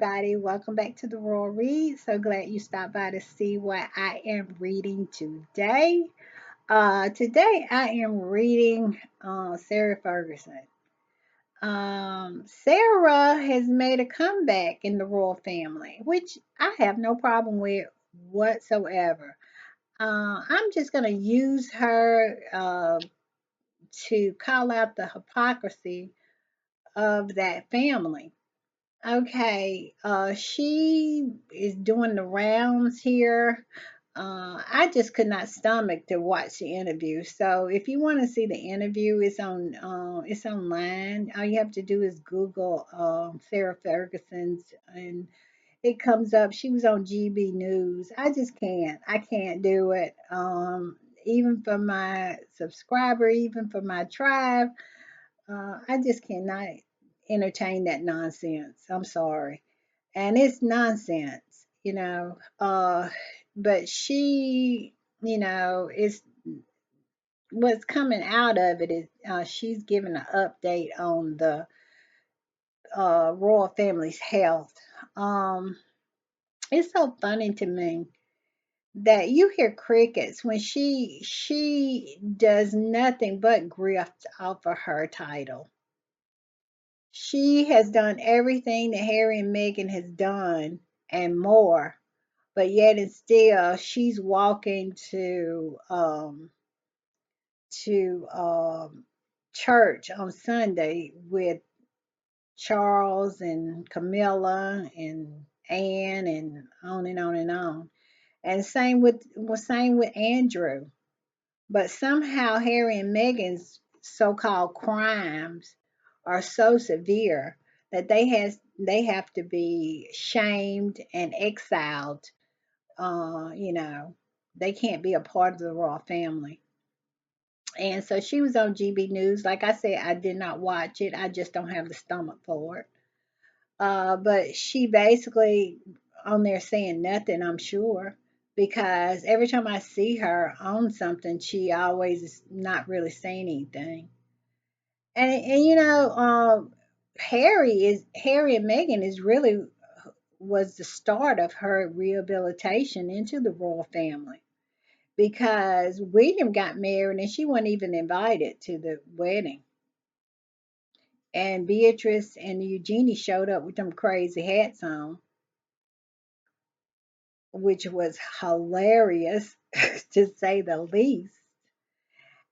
everybody. Welcome back to the Royal Read. So glad you stopped by to see what I am reading today. Today I am reading Sarah Ferguson. Sarah has made a comeback in the royal family, which I have no problem with whatsoever. I'm just going to use her to call out the hypocrisy of that family. Okay, she is doing the rounds here. I just could not stomach to watch the interview. So if you want to see the interview, it's online. All you have to do is Google Sarah Ferguson's, and it comes up. She was on GB News. I just can't. I can't do it. Even for my subscriber, even for my tribe. I just cannot entertain that nonsense. I'm sorry. And it's nonsense, you know. But she, is what's coming out of it is she's giving an update on the royal family's health. Um, it's so funny to me that you hear crickets when she does nothing but grift off of her title. She has done everything that Harry and Meghan has done and more, but yet and still she's walking to church on Sunday with Charles and Camilla and Anne and on and on and on. And same with Andrew. But somehow Harry and Meghan's so-called crimes are so severe that they have to be shamed and exiled. You know, they can't be a part of the royal family. And so she was on GB News. Like I said, I did not watch it. I just don't have the stomach for it. But she basically on there saying nothing, I'm sure, because every time I see her on something, she always is not really saying anything. And Harry and Meghan is really was the start of her rehabilitation into the royal family because William got married and she wasn't even invited to the wedding. And Beatrice and Eugenie showed up with them crazy hats on, which was hilarious to say the least.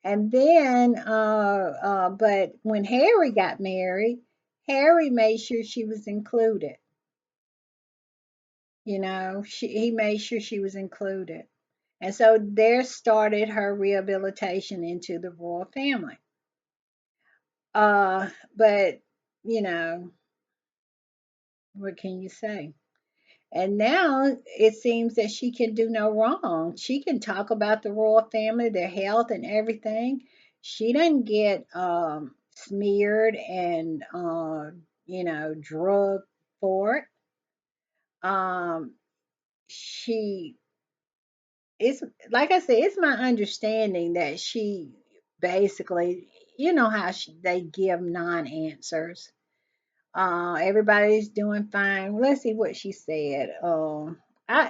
And then, but when Harry got married, Harry made sure she was included. He made sure she was included. And so there started her rehabilitation into the royal family. But, you know, what can you say? And now it seems that she can do no wrong. She can talk about the royal family, their health, and everything. She doesn't get smeared and, drugged for it. Um, she it's like I said, it's my understanding that she basically, you know how they give non-answers. Everybody's doing fine. Let's see what she said.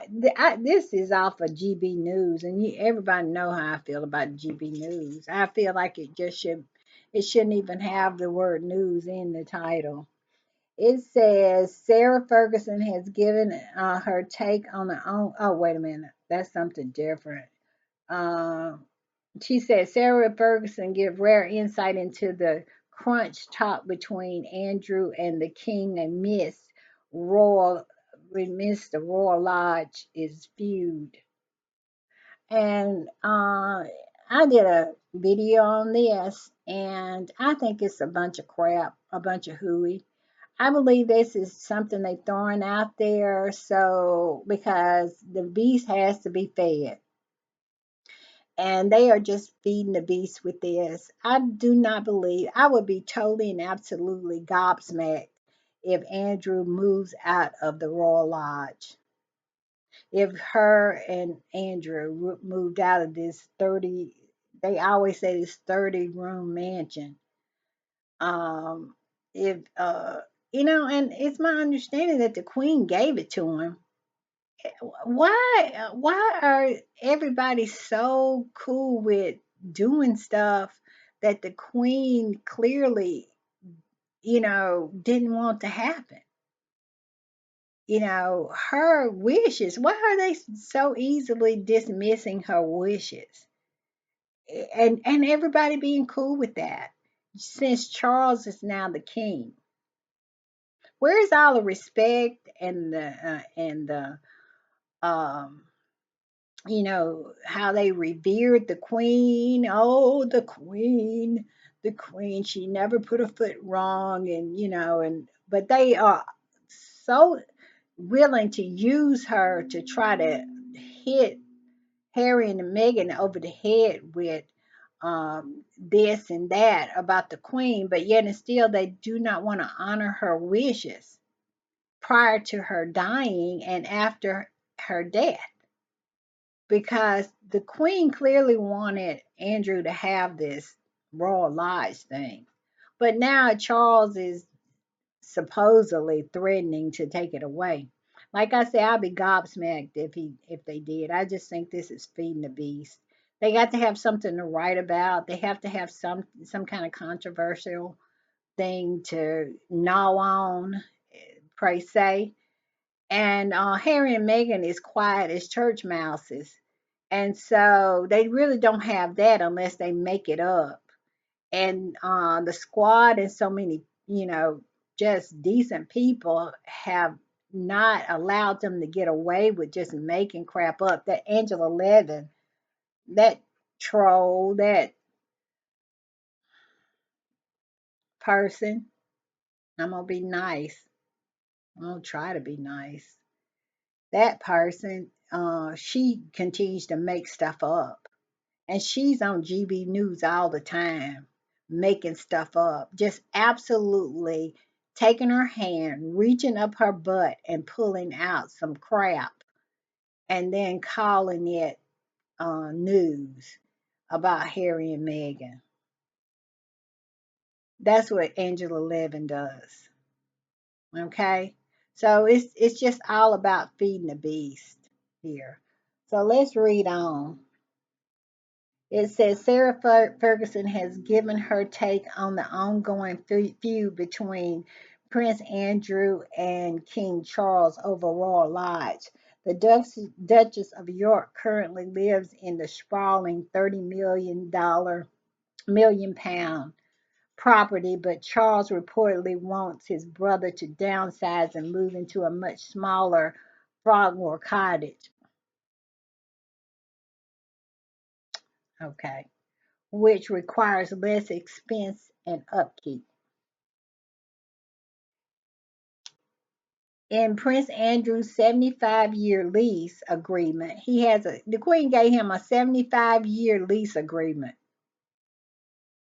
This is off of GB News, and everybody know how I feel about GB News. I feel like it shouldn't even have the word news in the title. It says Sarah Ferguson has given her take on the own. Oh, wait a minute, that's something different. Uh, she said Sarah Ferguson give rare insight into the crunch talk between Andrew and the King and Royal Miss the Royal Lodge is feud. And I did a video on this, and I think it's a bunch of crap, a bunch of hooey. I believe this is something they throwing out there so because the beast has to be fed and they are just feeding the beast with this. I do not believe I would be totally and absolutely gobsmacked if Andrew moves out of the Royal Lodge. If her and Andrew moved out of this 30, they always say this 30-room mansion. Um, if And it's my understanding that the queen gave it to him. Why are everybody so cool with doing stuff that the queen clearly, didn't want to happen? Her wishes. Why are they so easily dismissing her wishes? And everybody being cool with that since Charles is now the king. Where's all the respect and the um how they revered the queen? Oh, the queen, she never put a foot wrong, and but they are so willing to use her to try to hit Harry and Meghan over the head with this and that about the queen, but yet and still they do not want to honor her wishes prior to her dying and after her death, because the queen clearly wanted Andrew to have this royal lodge thing. But now Charles is supposedly threatening to take it away. Like I said, I'd be gobsmacked if they did. I just think this is feeding the beast. They got to have something to write about. They have to have some kind of controversial thing to gnaw on, pray say. And Harry and Meghan is quiet as church mouses, and so they really don't have that unless they make it up. And the squad and so many, just decent people have not allowed them to get away with just making crap up. That Angela Levin, that troll, that person. I'm gonna be nice. I'm gonna try to be nice. That person, she continues to make stuff up. And she's on GB News all the time, making stuff up, just absolutely taking her hand, reaching up her butt, and pulling out some crap, and then calling it news about Harry and Meghan. That's what Angela Levin does. Okay, so it's just all about feeding the beast here. So let's read on. It says Sarah Ferguson has given her take on the ongoing feud between Prince Andrew and King Charles over Royal Lodge. The Duchess of York currently lives in the sprawling $30 million property, but Charles reportedly wants his brother to downsize and move into a much smaller Frogmore cottage. Okay, which requires less expense and upkeep. In Prince Andrew's 75-year lease agreement, the Queen gave him a 75-year lease agreement.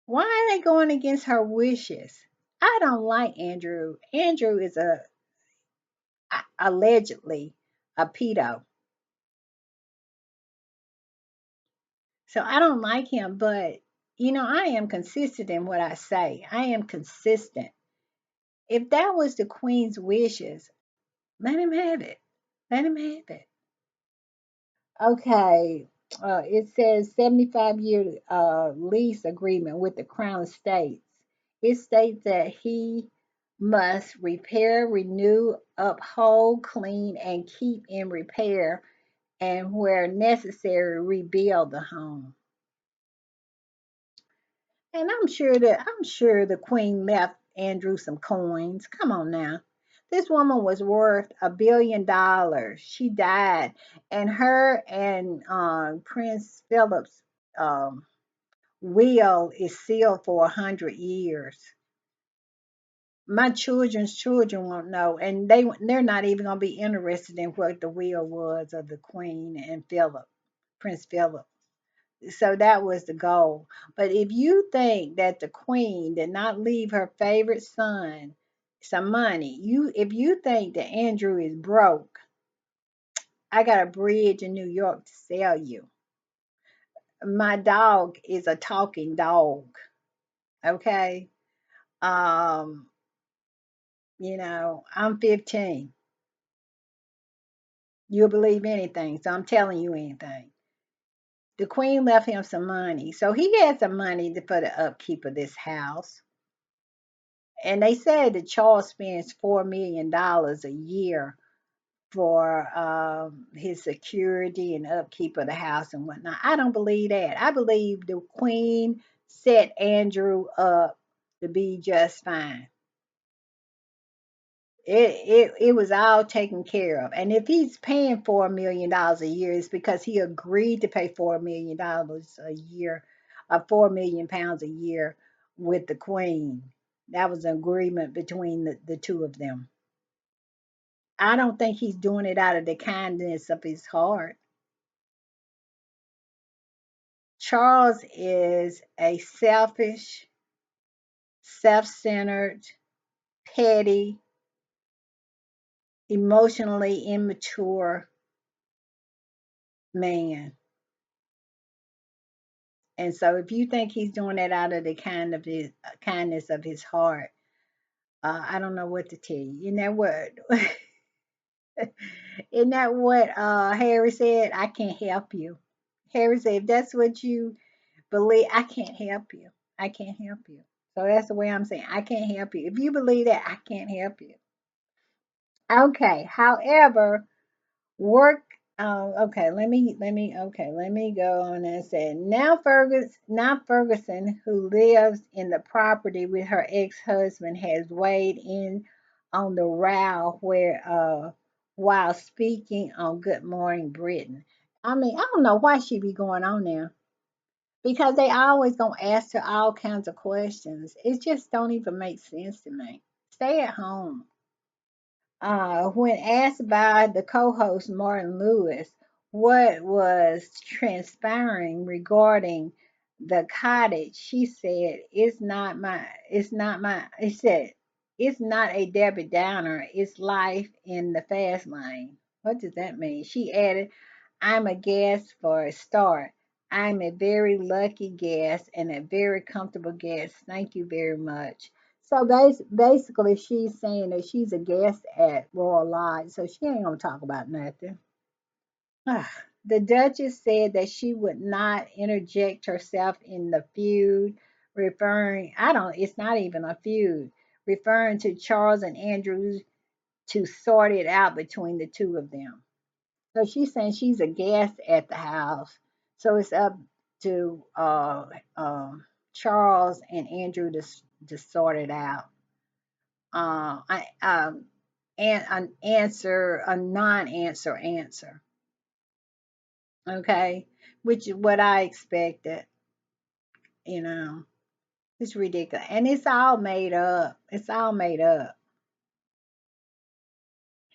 Why are they going against her wishes? I don't like Andrew. Andrew is allegedly a pedo. So I don't like him, but I am consistent in what I say. I am consistent. If that was the Queen's wishes, let him have it. Let him have it. Okay. It says 75-year lease agreement with the Crown states. It states that he must repair, renew, uphold, clean, and keep in repair, and where necessary, rebuild the home. And I'm sure the Queen left Andrew some coins. Come on now. This woman was worth $1 billion. She died, and her and Prince Philip's um, will is sealed for 100 years. My children's children won't know, and they're not even gonna be interested in what the will was of the Queen and Philip, Prince Philip. So that was the goal. But if you think that the queen did not leave her favorite son some money, if you think that Andrew is broke, I got a bridge in New York to sell you. My dog is a talking dog. Okay. Um, I'm 15. You'll believe anything, so I'm telling you anything. The queen left him some money, so he had some money for the upkeep of this house. And they said that Charles spends $4 million a year for his security and upkeep of the house and whatnot. I don't believe that. I believe the queen set Andrew up to be just fine. It was all taken care of. And if he's paying $4 million a year, it's because he agreed to pay $4 million a year, £4 million a year with the queen. That was an agreement between the two of them. I don't think he's doing it out of the kindness of his heart. Charles is a selfish, self-centered, petty, emotionally immature man. And so if you think he's doing that out of the kindness of his heart, I don't know what to tell you. You know what? Isn't that what Harry said? I can't help you. Harry said, if that's what you believe, I can't help you. I can't help you. So that's the way I'm saying. I can't help you. If you believe that, I can't help you. Okay. However, work. Okay. Let me go on and say now Ferguson, who lives in the property with her ex-husband, has weighed in on the row where while speaking on Good Morning Britain. I mean, I don't know why she be going on there because they always gonna ask her all kinds of questions. It just don't even make sense to me. Stay at home. When asked by the co-host Martin Lewis what was transpiring regarding the cottage, she said, He said, "It's not a Debbie Downer. It's life in the fast lane." What does that mean? She added, "I'm a guest for a start. I'm a very lucky guest and a very comfortable guest. Thank you very much." So basically, she's saying that she's a guest at Royal Lodge, so she ain't gonna talk about nothing. The Duchess said that she would not interject herself in the feud, it's not even a feud, referring to Charles and Andrew to sort it out between the two of them. So she's saying she's a guest at the house, so it's up to Charles and Andrew to sort it out. I an answer a non-answer answer. Okay, which is what I expected. You know, it's ridiculous, and it's all made up. It's all made up.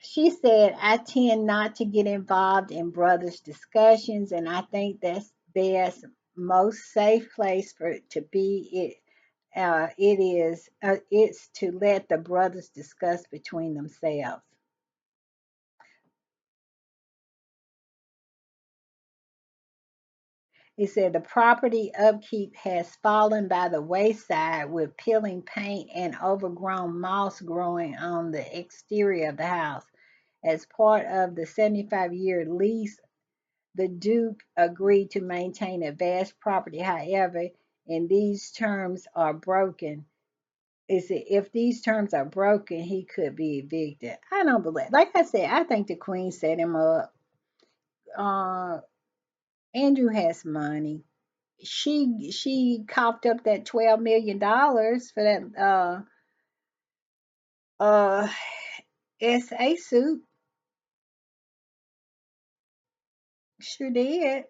She said, "I tend not to get involved in brothers' discussions, and I think that's best, most safe place for it to be. It's to let the brothers discuss between themselves." He said the property upkeep has fallen by the wayside with peeling paint and overgrown moss growing on the exterior of the house. As part of the 75-year lease, the Duke agreed to maintain a vast property. However, in these terms are broken. Is it if these terms are broken, he could be evicted. I don't believe. Like I said, I think the Queen set him up. Uh, Andrew has money. She coughed up that $12 million for that uh SA suit. Sure did.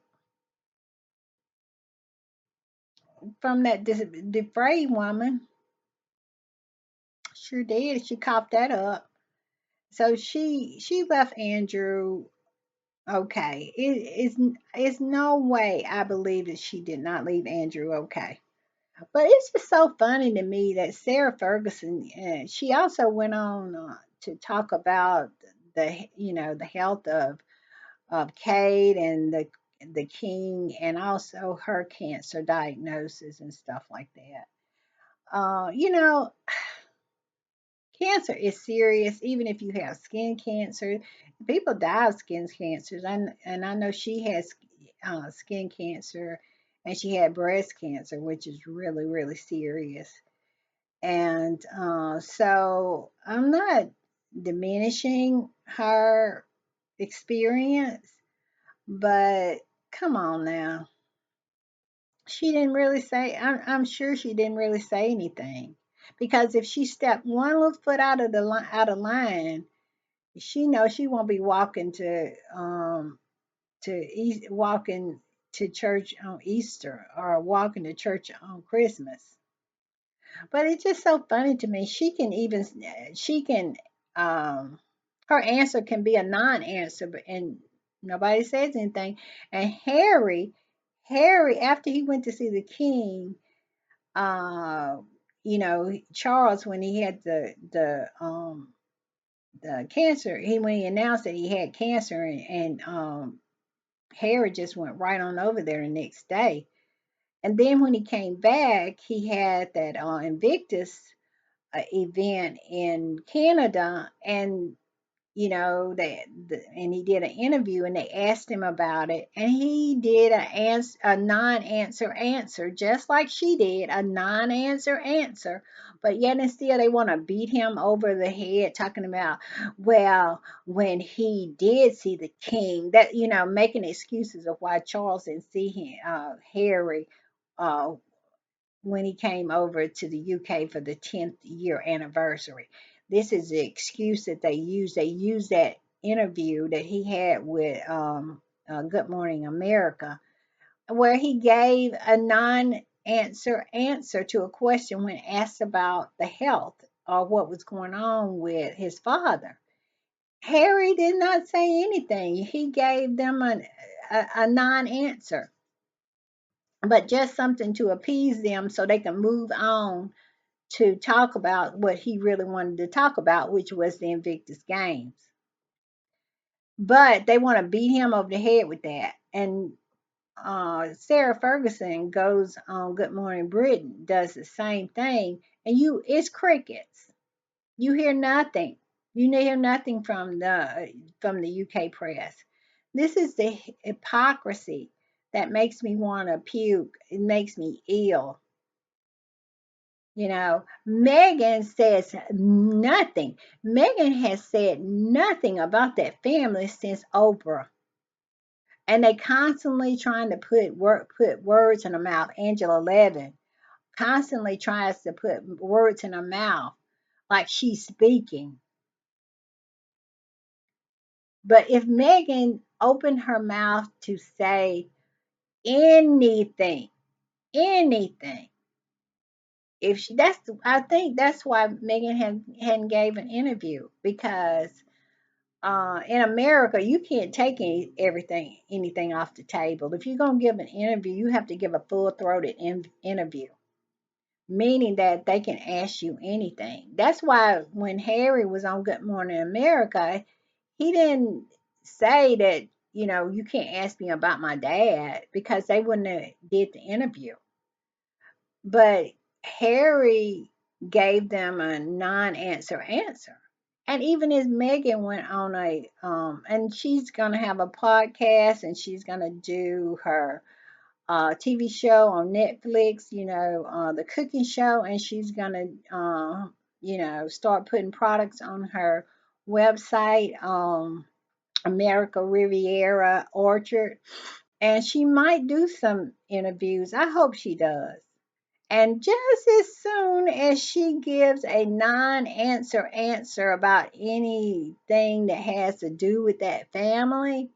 From that defrayed woman. Sure did. She coughed that up. So she left Andrew. Okay. It's no way I believe that she did not leave Andrew okay. But it's just so funny to me that Sarah Ferguson, she also went on to talk about the health of Kate and the king, and also her cancer diagnosis and stuff like that. Uh, you know, cancer is serious. Even if you have skin cancer, people die of skin cancers. And I know she has skin cancer, and she had breast cancer, which is really, really serious. And so I'm not diminishing her experience, but come on now. She didn't really say, I'm sure she didn't really say anything. Because if she stepped one little foot out of out of line, she knows she won't be walking to church on Easter or walking to church on Christmas. But it's just so funny to me. She can, um, her answer can be a non-answer, but and nobody says anything. And Harry, after he went to see the king, uh, Charles, when he had the cancer, when he announced that he had cancer, and Harry just went right on over there the next day. And then when he came back, he had that Invictus event in Canada, and and he did an interview, and they asked him about it, and he did a non-answer answer, just like she did a non-answer answer. But yet and still they want to beat him over the head, talking about, well, when he did see the king, that making excuses of why Charles didn't see him, Harry, uh, when he came over to the UK for the 10th year anniversary. This is the excuse that they use. They use that interview that he had with Good Morning America, where he gave a non-answer to a question when asked about the health or what was going on with his father. Harry did not say anything. He gave them a non-answer, but just something to appease them so they can move on to talk about what he really wanted to talk about, which was the Invictus Games. But they want to beat him over the head with that. And Sarah Ferguson goes on Good Morning Britain, does the same thing, and it's crickets. You hear nothing. You hear nothing from the UK press. This is the hypocrisy that makes me want to puke. It makes me ill. Megan says nothing. Megan has said nothing about that family since Oprah. And they constantly trying to put words in her mouth. Angela Levin constantly tries to put words in her mouth like she's speaking. But if Megan opened her mouth to say anything, anything, if she that's I think that's why Megan hadn't gave an interview, because in America, you can't take anything off the table. If you're gonna give an interview, you have to give a full-throated interview, meaning that they can ask you anything. That's why when Harry was on Good Morning America, he didn't say that you can't ask me about my dad, because they wouldn't have did the interview. But Harry gave them a non-answer answer. And even as Megan went on and she's gonna have a podcast, and she's gonna do her TV show on Netflix, the cooking show, and she's gonna, start putting products on her website, America Riviera Orchard, and she might do some interviews. I hope she does. And just as soon as she gives a non-answer answer about anything that has to do with that family,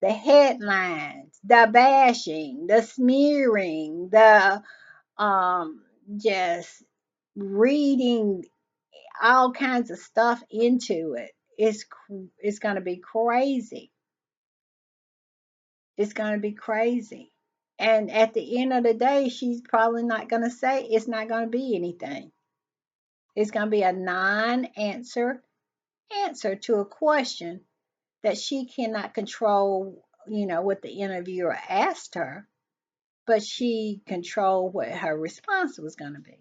the headlines, the bashing, the smearing, the just reading all kinds of stuff into it, it's going to be crazy. It's going to be crazy. And at the end of the day, she's probably not going to say, it's not going to be anything. It's going to be a non-answer answer to a question that she cannot control, what the interviewer asked her, but she controlled what her response was going to be.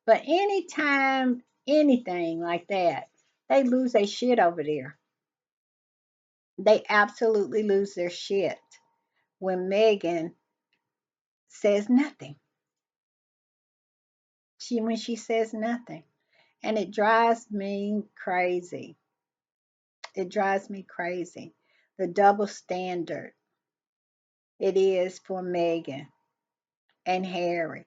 But anytime anything like that, they lose their shit over there. They absolutely lose their shit when Megan says nothing. When she says nothing. And it drives me crazy. It drives me crazy. The double standard it is for Megan and Harry.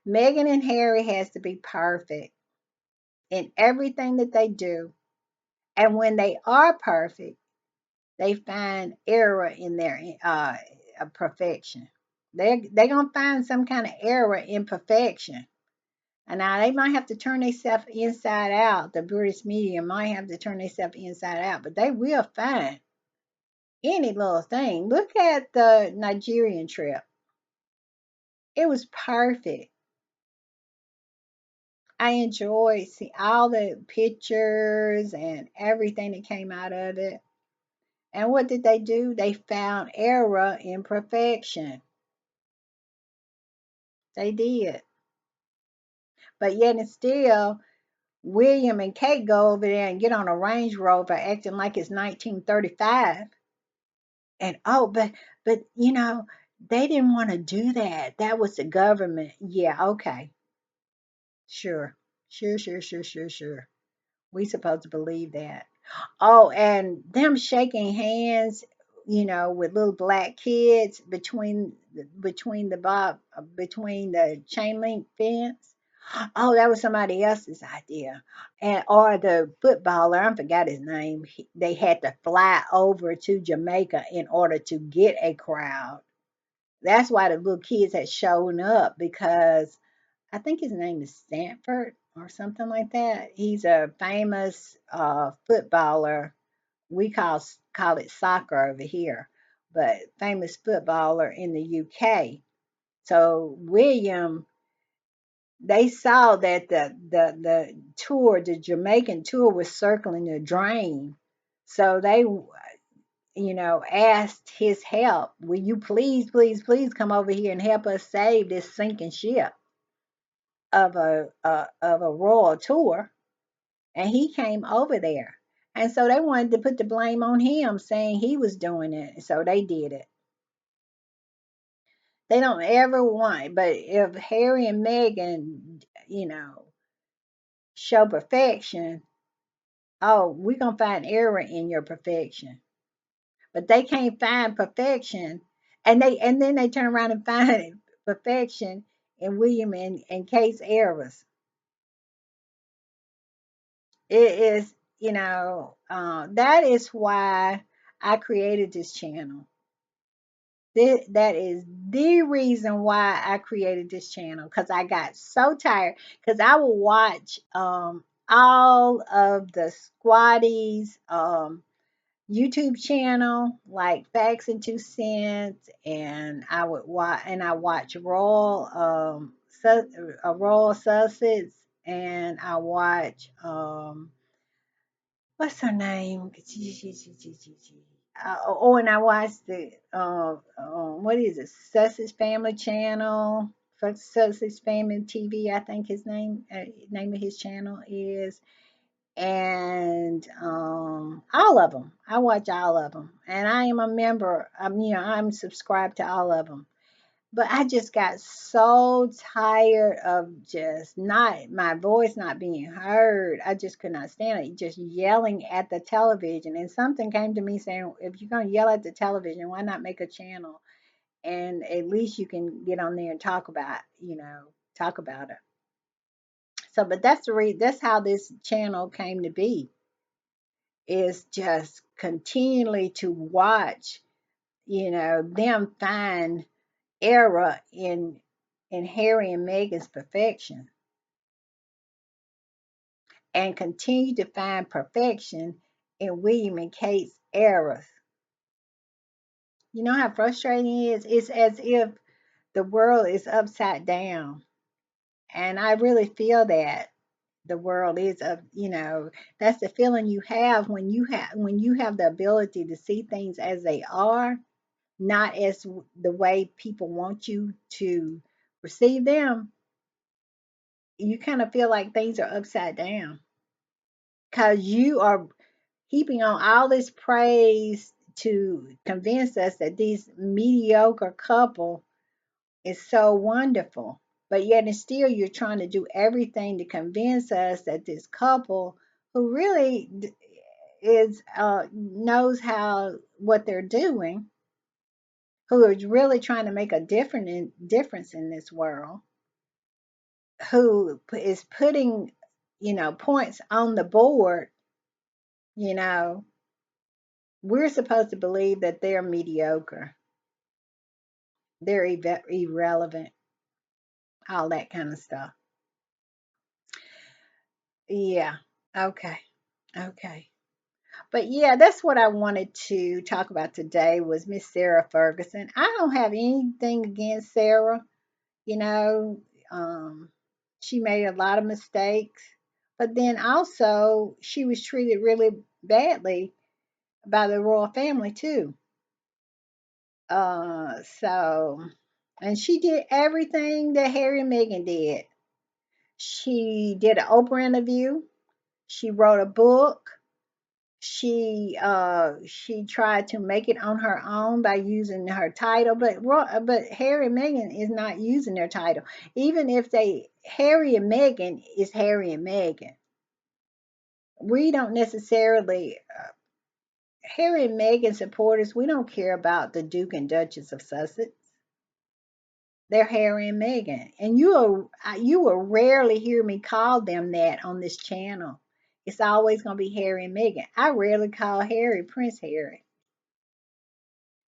Megan and Harry has to be perfect in everything that they do. And when they are perfect, they find error in their perfection. They're gonna find some kind of error in perfection. And now they might have to turn themselves inside out. The British media might have to turn themselves inside out, but they will find any little thing. Look at the Nigerian trip. It was perfect. I enjoyed see all the pictures and everything that came out of it. And what did they do? They found error in perfection. They did. But yet and still, William and Kate go over there and get on a Range Rover acting like it's 1935. And oh, but they didn't want to do that. That was the government. Yeah, okay. Sure. Sure. We supposed to believe that. Oh, and them shaking hands, with little black kids between the chain link fence. Oh, that was somebody else's idea. And or the footballer, I forgot his name. They had to fly over to Jamaica in order to get a crowd. That's why the little kids had shown up because I think his name is Stanford or something like that. He's a famous footballer. We call it soccer over here, but famous footballer in the UK. So William, they saw that the tour, the Jamaican tour, was circling the drain. So they, asked his help. Will you please come over here and help us save this sinking ship of a royal tour? And he came over there. And so they wanted to put the blame on him, saying he was doing it. So they did it. They don't ever want, but if Harry and Meghan, show perfection, oh, we're gonna find error in your perfection. But they can't find perfection, and then they turn around and find perfection in William and Kate's errors. It is, that is why I created this channel. That is the reason why I created this channel because I got so tired because I would watch all of the squatties YouTube channel like Facts and Two Cents, and I watch Royal Sussex, and I watch what's her name? And I watched the what is it? Sussex Family Channel, Sussex Family TV. I think his name of his channel is, and all of them. I watch all of them, and I am a member. I'm subscribed to all of them. But I just got so tired of just not my voice not being heard. I just could not stand it. Just yelling at the television. And something came to me saying, if you're gonna yell at the television, why not make a channel? And at least you can get on there and talk about it. So, but that's how this channel came to be. Is just continually to watch, them find error in Harry and Meghan's perfection and continue to find perfection in William and Kate's errors. You know how frustrating it is? It's as if the world is upside down. And I really feel that the world is that's the feeling you have when you have the ability to see things as they are, not as the way people want you to perceive them. you kind of feel like things are upside down because you are heaping on all this praise to convince us that this mediocre couple is so wonderful. But yet and still you're trying to do everything to convince us that this couple who really is knows how what they're doing, who is really trying to make a difference in this world, who is putting, points on the board, you know, we're supposed to believe that they're mediocre, they're irrelevant, all that kind of stuff. Yeah. Okay. Okay. But yeah, that's what I wanted to talk about today was Miss Sarah Ferguson. I don't have anything against Sarah. You know, um, she made a lot of mistakes, but then also she was treated really badly by the royal family too. So, and she did everything that Harry and Meghan did. She did an Oprah interview. She wrote a book. She tried to make it on her own by using her title, but Harry and Meghan is not using their title. Even if they Harry and Meghan is Harry and Meghan. We don't necessarily Harry and Meghan supporters. We don't care about the Duke and Duchess of Sussex. They're Harry and Meghan, and you will rarely hear me call them that on this channel. It's always going to be Harry and Meghan. I rarely call Harry Prince Harry.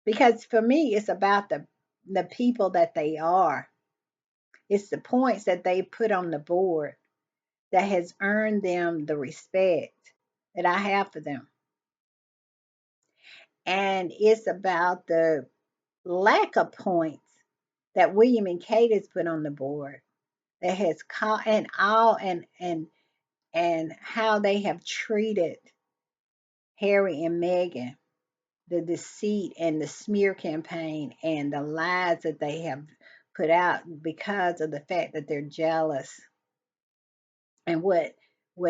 Because for me it's about the people that they are. It's the points that they put on the board that has earned them the respect that I have for them. And it's about the lack of points that William and Kate has put on the board that has caught and all and how they have treated Harry and Meghan, the deceit and the smear campaign and the lies that they have put out because of the fact that they're jealous and what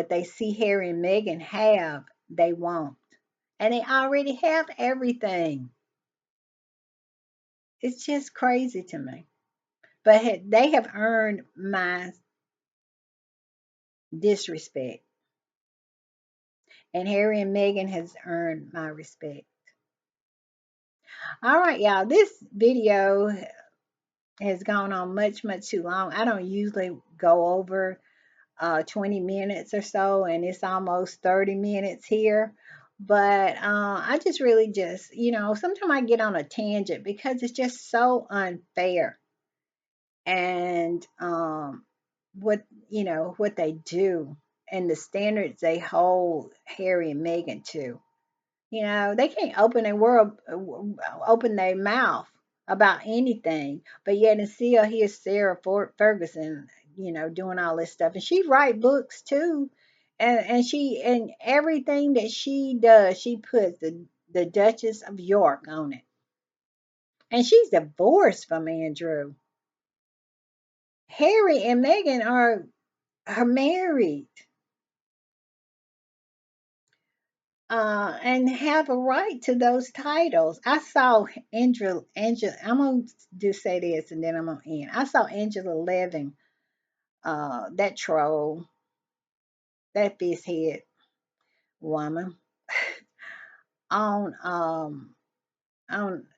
they see Harry and Meghan have, they won't. And they already have everything. It's just crazy to me. But they have earned my disrespect. And Harry and Meghan has earned my respect. All right, y'all. This video has gone on much, much too long. I don't usually go over 20 minutes or so, and it's almost 30 minutes here. But I just really just, sometimes I get on a tangent because it's just so unfair. And what, what they do and the standards they hold Harry and Meghan to. They can't open their mouth about anything, but yet and still here's Sarah Ferguson, doing all this stuff, and she write books too, and everything that she does, she puts the Duchess of York on it, and she's divorced from Andrew. Harry and Meghan are married. And have a right to those titles. I saw Angela. I'm gonna just say this, and then I'm gonna end. I saw Angela Levin, that troll, that fish head woman, on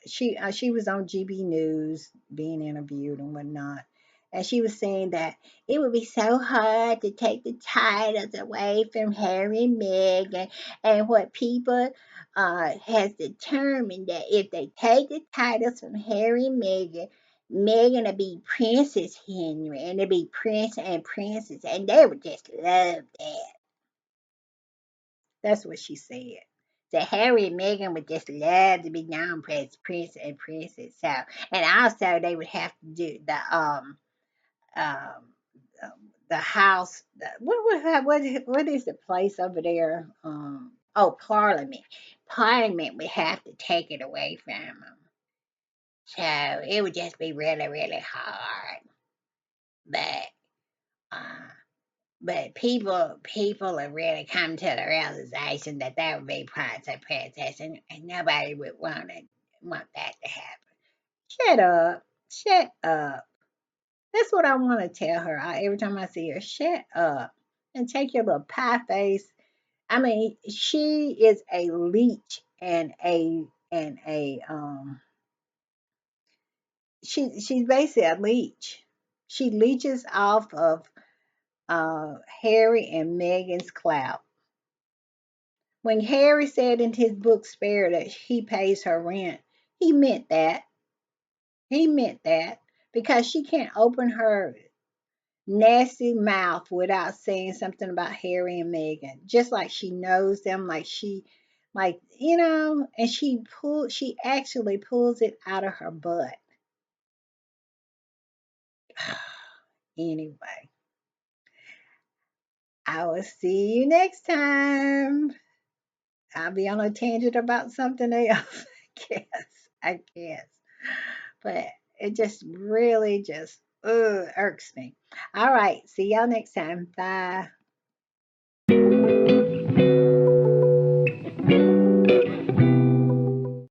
she was on GB News being interviewed and whatnot, and she was saying that it would be so hard to take the titles away from Harry and Meghan, and what people has determined that if they take the titles from Harry and Meghan, Meghan will be Princess Henry, and it'll be Prince and Princess, and they would just love that. That's what she said. So Harry and Meghan would just love to be known as Prince and Princess. So, and also they would have to do um the house. What is the place over there? Oh, Parliament. Parliament would have to take it away from them. So it would just be really, really hard. But But people have really come to the realization that that would be Prince and Princess, and nobody would want that to happen. Shut up. Shut up. That's what I want to tell her every time I see her. Shut up. And take your little pie face. I mean, she is a leech and she's basically a leech. She leeches off of Harry and Meghan's clout. When Harry said in his book Spare that he pays her rent, he meant that. He meant that because she can't open her nasty mouth without saying something about Harry and Meghan. Just like she knows them, like and she actually pulls it out of her butt. Anyway, I will see you next time. I'll be on a tangent about something else. I guess. I guess. But it just really just irks me. All right. See y'all next time. Bye.